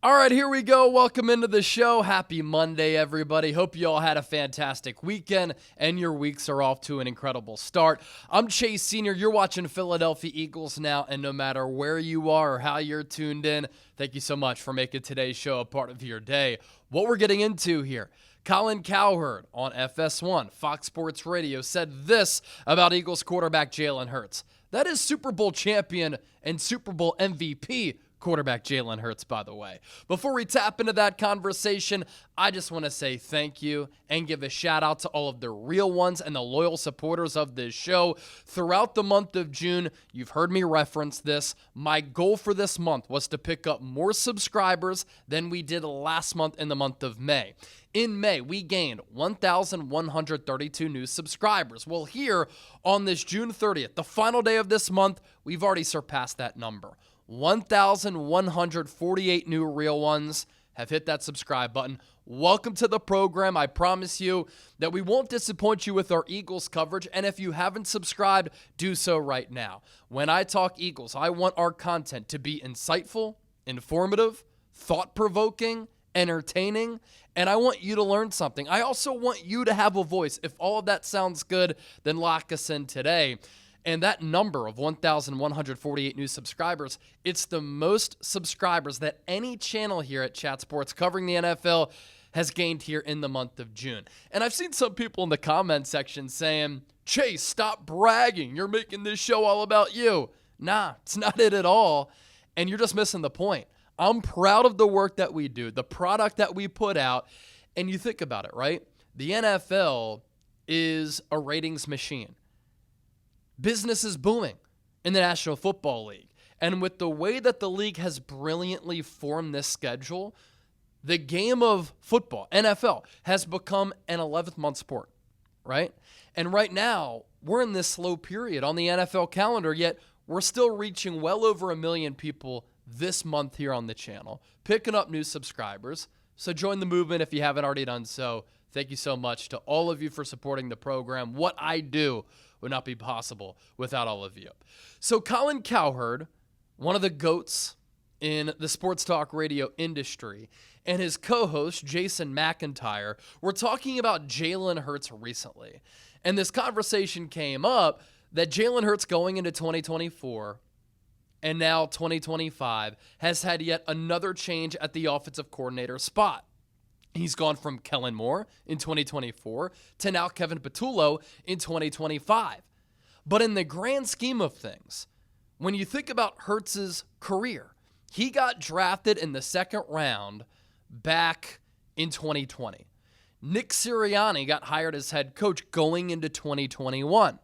All right, here we go. Welcome into the show. Happy Monday, everybody. Hope you all had a fantastic weekend and your weeks are off to an incredible start. I'm Chase Sr. You're watching Philadelphia Eagles Now, and no matter where you are or how you're tuned in, thank you so much for making today's show a part of your day. What we're getting into here, Colin Cowherd on FS1, Fox Sports Radio, said this about Eagles quarterback Jalen Hurts. That is Super Bowl champion and Super Bowl MVP quarterback Jalen Hurts, by the way. Before we tap into that conversation, I just want to say thank you and give a shout out to all of the real ones and the loyal supporters of this show. Throughout the month of June, you've heard me reference this. My goal for this month was to pick up more subscribers than we did last month in the month of May. In May, we gained 1,132 new subscribers. Well, here on this June 30th, the final day of this month, we've already surpassed that number. 1,148 new real ones have hit that subscribe button. Welcome to the program. I promise you that we won't disappoint you with our Eagles coverage. And if you haven't subscribed, do so right now. When I talk Eagles, I want our content to be insightful, informative, thought-provoking, entertaining, and I want you to learn something. I also want you to have a voice. If all of that sounds good, then lock us in today. And that number of 1,148 new subscribers, it's the most subscribers that any channel here at Chat Sports covering the NFL has gained here in the month of June. And I've seen some people in the comment section saying, Chase, stop bragging. You're making this show all about you. Nah, it's not it at all. And you're just missing the point. I'm proud of the work that we do, the product that we put out. And you think about it, right? The NFL is a ratings machine. Business is booming in the National Football League. And with the way that the league has brilliantly formed this schedule, the game of football, NFL, has become an 11th month sport, right? And right now, we're in this slow period on the NFL calendar, yet we're still reaching well over 1 million people this month here on the channel, picking up new subscribers. So join the movement if you haven't already done so. Thank you so much to all of you for supporting the program. What I do would not be possible without all of you. So Colin Cowherd, one of the GOATs in the sports talk radio industry, and his co-host, Jason McIntyre, were talking about Jalen Hurts recently. And this conversation came up that Jalen Hurts going into 2024 and now 2025 has had yet another change at the offensive coordinator spot. He's gone from Kellen Moore in 2024 to now Kevin Patullo in 2025. But in the grand scheme of things, when you think about Hurts's career, he got drafted in the second round back in 2020. Nick Sirianni got hired as head coach going into 2021.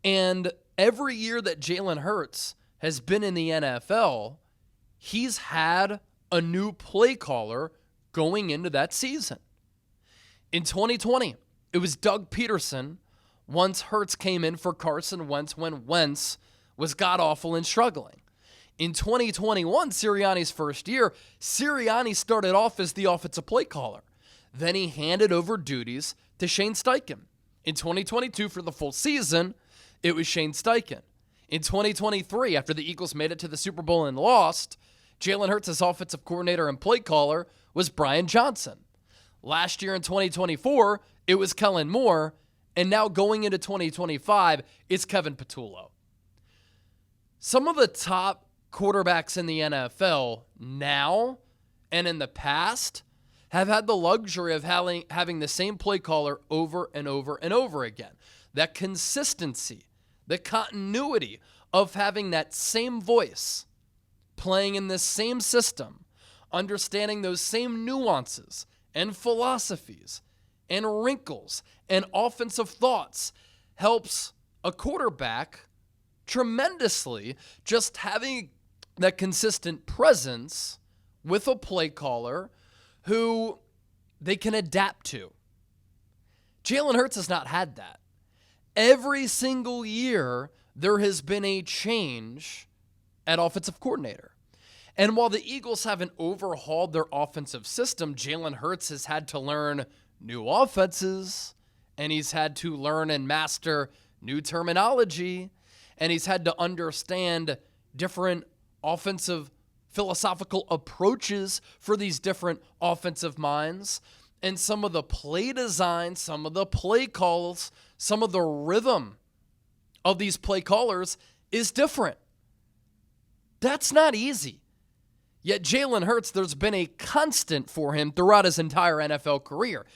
And every year that Jalen Hurts has been in the NFL, he's had a new play caller going into that season. In 2020, it was Doug Peterson once Hurts came in for Carson Wentz when Wentz was god-awful and struggling. In 2021, Sirianni's first year, Sirianni started off as the offensive play caller. Then he handed over duties to Shane Steichen. In 2022, for the full season, it was Shane Steichen. In 2023, after the Eagles made it to the Super Bowl and lost, Jalen Hurts' offensive coordinator and play caller was Brian Johnson. Last year in 2024, it was Kellen Moore, and now going into 2025, it's Kevin Patullo. Some of the top quarterbacks in the NFL now and in the past have had the luxury of having the same play caller over and over and over again. That consistency, the continuity of having that same voice, playing in the same system, understanding those same nuances and philosophies and wrinkles and offensive thoughts helps a quarterback tremendously, just having that consistent presence with a play caller who they can adapt to. Jalen Hurts has not had that. Every single year, there has been a change at offensive coordinator. And while the Eagles haven't overhauled their offensive system, Jalen Hurts has had to learn new offenses, and he's had to learn and master new terminology, and he's had to understand different offensive philosophical approaches for these different offensive minds, and some of the play design, some of the play calls, some of the rhythm of these play callers is different. That's not easy. Yet Jalen Hurts, there's been a constant for him throughout his entire NFL career.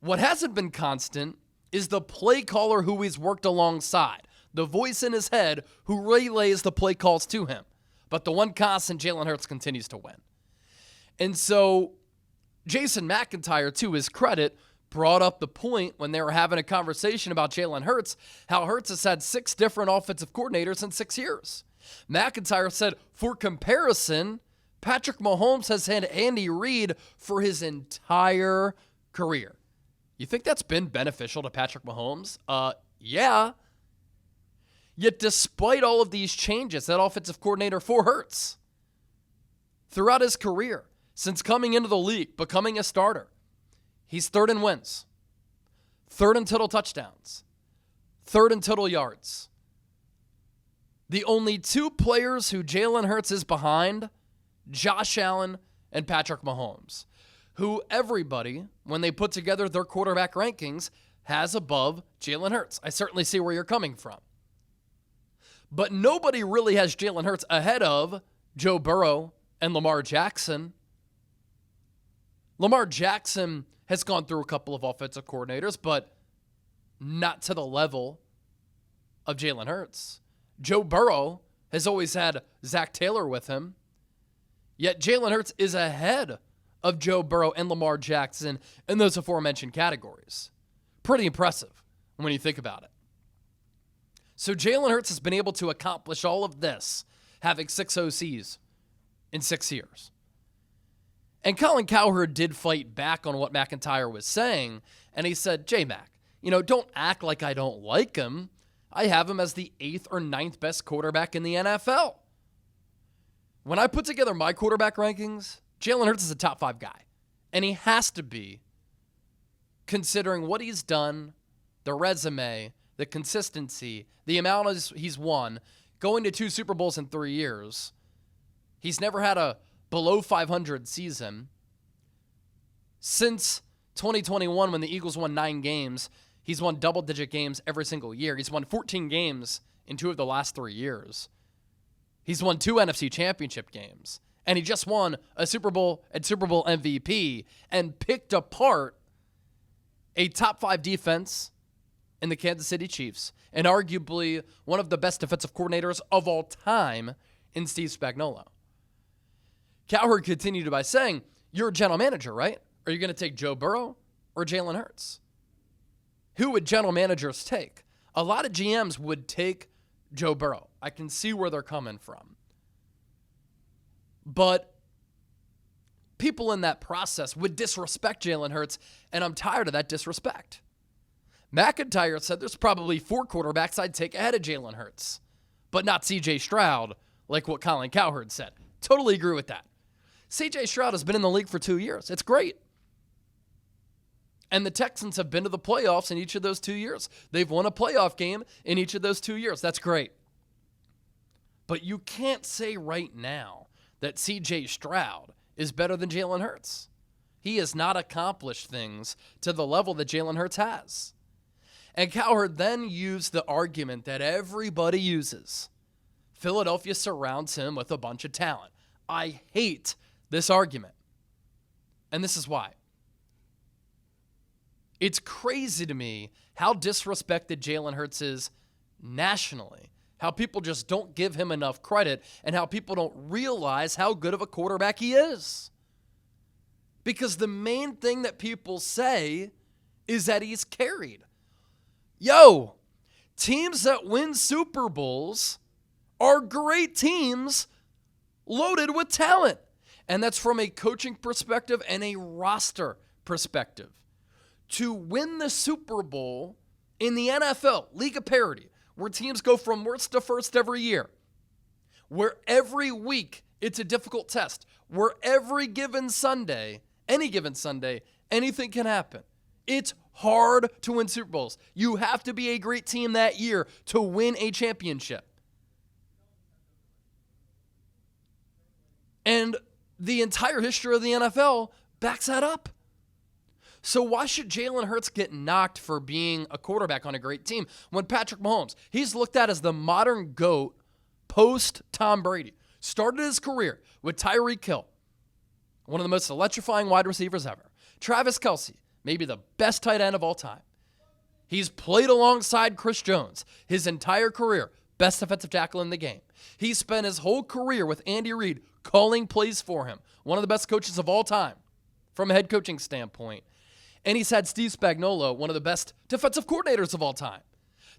What hasn't been constant is the play caller who he's worked alongside, the voice in his head who relays the play calls to him. But the one constant, Jalen Hurts continues to win. And so Jason McIntyre, to his credit, brought up the point when they were having a conversation about Jalen Hurts, how Hurts has had 6 different offensive coordinators in 6 years. McIntyre said, for comparison, Patrick Mahomes has had Andy Reid for his entire career. You think that's been beneficial to Patrick Mahomes? Yeah. Yet despite all of these changes, that offensive coordinator for Hurts, throughout his career, since coming into the league, becoming a starter, he's 3rd in wins, 3rd in total touchdowns, 3rd in total yards. The only 2 players who Jalen Hurts is behind, Josh Allen and Patrick Mahomes, who everybody, when they put together their quarterback rankings, has above Jalen Hurts. I certainly see where you're coming from. But nobody really has Jalen Hurts ahead of Joe Burrow and Lamar Jackson. Lamar Jackson has gone through a couple of offensive coordinators, but not to the level of Jalen Hurts. Joe Burrow has always had Zach Taylor with him. Yet Jalen Hurts is ahead of Joe Burrow and Lamar Jackson in those aforementioned categories. Pretty impressive when you think about it. So Jalen Hurts has been able to accomplish all of this, having 6 OCs in 6 years. And Colin Cowherd did fight back on what McIntyre was saying, and he said, J-Mac, don't act like I don't like him. I have him as the 8th or 9th best quarterback in the NFL. When I put together my quarterback rankings, Jalen Hurts is a top 5 guy. And he has to be, considering what he's done, the resume, the consistency, the amount he's won, going to 2 Super Bowls in 3 years. He's never had a below 500 season. Since 2021, when the Eagles won 9 games, he's won double-digit games every single year. He's won 14 games in 2 of the last 3 years. He's won 2 NFC championship games. And he just won a Super Bowl and Super Bowl MVP and picked apart a top 5 defense in the Kansas City Chiefs, and arguably one of the best defensive coordinators of all time in Steve Spagnuolo. Cowherd continued by saying, you're a general manager, right? Are you going to take Joe Burrow or Jalen Hurts? Who would general managers take? A lot of GMs would take Joe Burrow. I can see where they're coming from. But people in that process would disrespect Jalen Hurts, and I'm tired of that disrespect. McIntyre said there's probably 4 quarterbacks I'd take ahead of Jalen Hurts, but not C.J. Stroud, like what Colin Cowherd said. Totally agree with that. C.J. Stroud has been in the league for 2 years. It's great. And the Texans have been to the playoffs in each of those 2 years. They've won a playoff game in each of those 2 years. That's great. But you can't say right now that C.J. Stroud is better than Jalen Hurts. He has not accomplished things to the level that Jalen Hurts has. And Cowherd then used the argument that everybody uses. Philadelphia surrounds him with a bunch of talent. I hate this argument. And this is why. It's crazy to me how disrespected Jalen Hurts is nationally. How people just don't give him enough credit and how people don't realize how good of a quarterback he is. Because the main thing that people say is that he's carried. Yo, teams that win Super Bowls are great teams loaded with talent. And that's from a coaching perspective and a roster perspective. To win the Super Bowl in the NFL, League of Parity, where teams go from worst to first every year, where every week it's a difficult test, where every given Sunday, any given Sunday, anything can happen. It's hard to win Super Bowls. You have to be a great team that year to win a championship. And the entire history of the NFL backs that up. So why should Jalen Hurts get knocked for being a quarterback on a great team when Patrick Mahomes, he's looked at as the modern GOAT post Tom Brady, started his career with Tyreek Hill, one of the most electrifying wide receivers ever. Travis Kelce, maybe the best tight end of all time. He's played alongside Chris Jones his entire career, best defensive tackle in the game. He spent his whole career with Andy Reid calling plays for him, one of the best coaches of all time from a head coaching standpoint. And he's had Steve Spagnuolo, one of the best defensive coordinators of all time.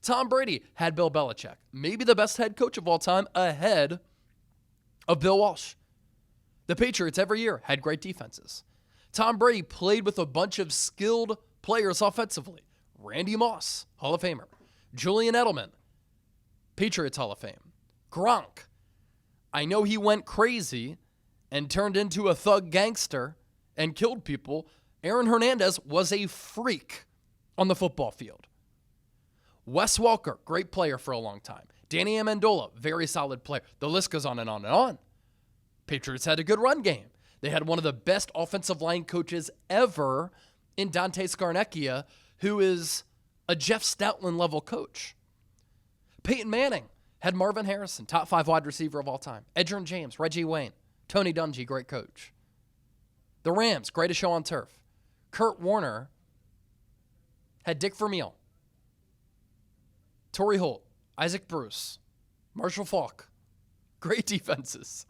Tom Brady had Bill Belichick, maybe the best head coach of all time, ahead of Bill Walsh. The Patriots every year had great defenses. Tom Brady played with a bunch of skilled players offensively. Randy Moss, Hall of Famer. Julian Edelman, Patriots Hall of Fame. Gronk. I know he went crazy and turned into a thug gangster and killed people. Aaron Hernandez was a freak on the football field. Wes Welker, great player for a long time. Danny Amendola, very solid player. The list goes on and on and on. Patriots had a good run game. They had one of the best offensive line coaches ever in Dante Scarnecchia, who is a Jeff Stoutland level coach. Peyton Manning had Marvin Harrison, top 5 wide receiver of all time. Edgerrin James, Reggie Wayne, Tony Dungy, great coach. The Rams, greatest show on turf. Kurt Warner had Dick Vermeil, Torrey Holt, Isaac Bruce, Marshall Faulk. Great defenses.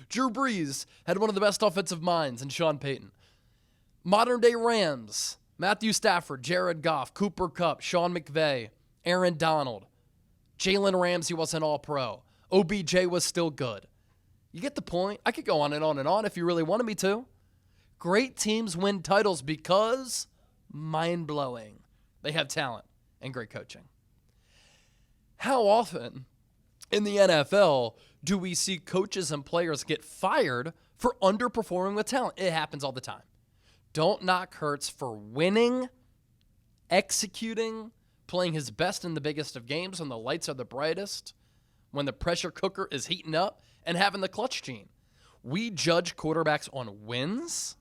Drew Brees had one of the best offensive minds in Sean Payton. Modern day Rams, Matthew Stafford, Jared Goff, Cooper Kupp, Sean McVay, Aaron Donald. Jalen Ramsey was an all-pro. OBJ was still good. You get the point. I could go on and on and on if you really wanted me to. Great teams win titles because mind-blowing. They have talent and great coaching. How often in the NFL do we see coaches and players get fired for underperforming with talent? It happens all the time. Don't knock Hurts for winning, executing, playing his best in the biggest of games when the lights are the brightest, when the pressure cooker is heating up, and having the clutch gene. We judge quarterbacks on wins.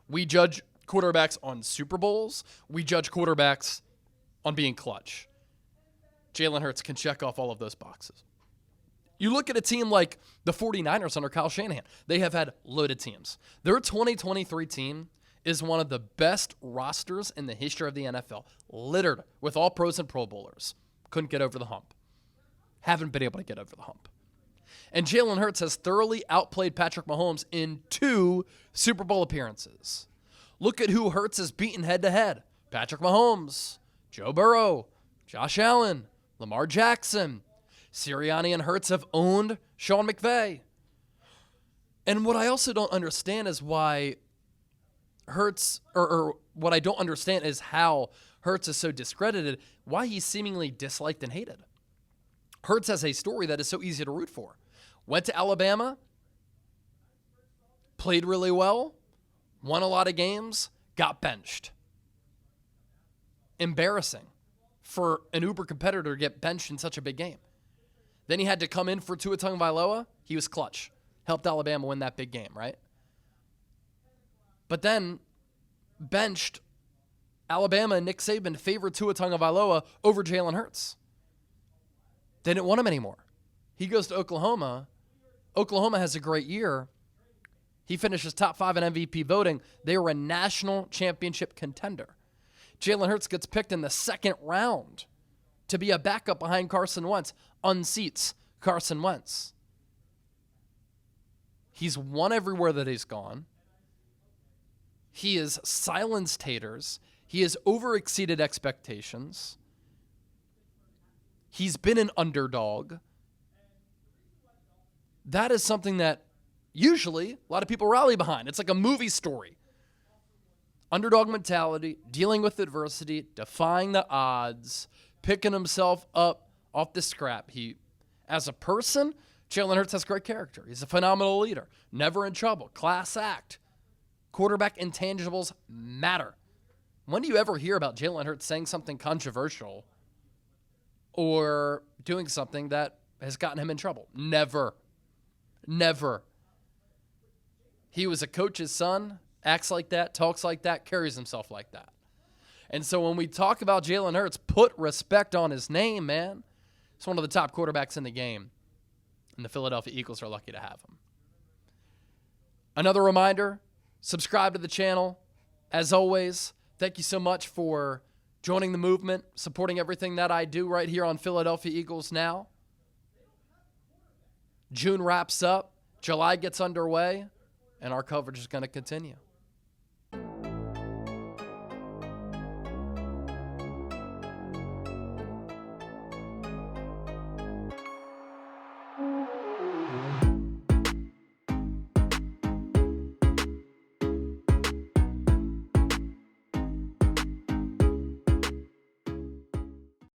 We judge quarterbacks on Super Bowls. We judge quarterbacks on being clutch. Jalen Hurts can check off all of those boxes. You look at a team like the 49ers under Kyle Shanahan. They have had loaded teams. Their 2023 team is one of the best rosters in the history of the NFL, littered with all pros and Pro Bowlers. Couldn't get over the hump. Haven't been able to get over the hump. And Jalen Hurts has thoroughly outplayed Patrick Mahomes in 2 Super Bowl appearances. Look at who Hurts has beaten head-to-head. Patrick Mahomes, Joe Burrow, Josh Allen, Lamar Jackson. Sirianni and Hurts have owned Sean McVay. And what I also don't understand is why Hurts, or what I don't understand is how Hurts is so discredited, why he's seemingly disliked and hated. Hurts has a story that is so easy to root for. Went to Alabama, played really well, won a lot of games, got benched. Embarrassing for an uber competitor to get benched in such a big game. Then he had to come in for Tua Tagovailoa. He was clutch. Helped Alabama win that big game, right? But then benched Alabama and Nick Saban favored Tua Tagovailoa over Jalen Hurts. They didn't want him anymore. He goes to Oklahoma. Oklahoma has a great year. He finishes top 5 in MVP voting. They were a national championship contender. Jalen Hurts gets picked in the 2nd round to be a backup behind Carson Wentz, unseats Carson Wentz. He's won everywhere that he's gone. He has silenced haters. He has overexceeded expectations. He's been an underdog. That is something that usually a lot of people rally behind. It's like a movie story. Underdog mentality, dealing with adversity, defying the odds, picking himself up off the scrap heap. As a person, Jalen Hurts has great character. He's a phenomenal leader. Never in trouble. Class act. Quarterback intangibles matter. When do you ever hear about Jalen Hurts saying something controversial or doing something that has gotten him in trouble? Never. Never. He was a coach's son, acts like that, talks like that, carries himself like that. And so when we talk about Jalen Hurts, put respect on his name, man. He's one of the top quarterbacks in the game, and the Philadelphia Eagles are lucky to have him. Another reminder, subscribe to the channel. As always, thank you so much for joining the movement, supporting everything that I do right here on Philadelphia Eagles Now. June wraps up, July gets underway, and our coverage is going to continue.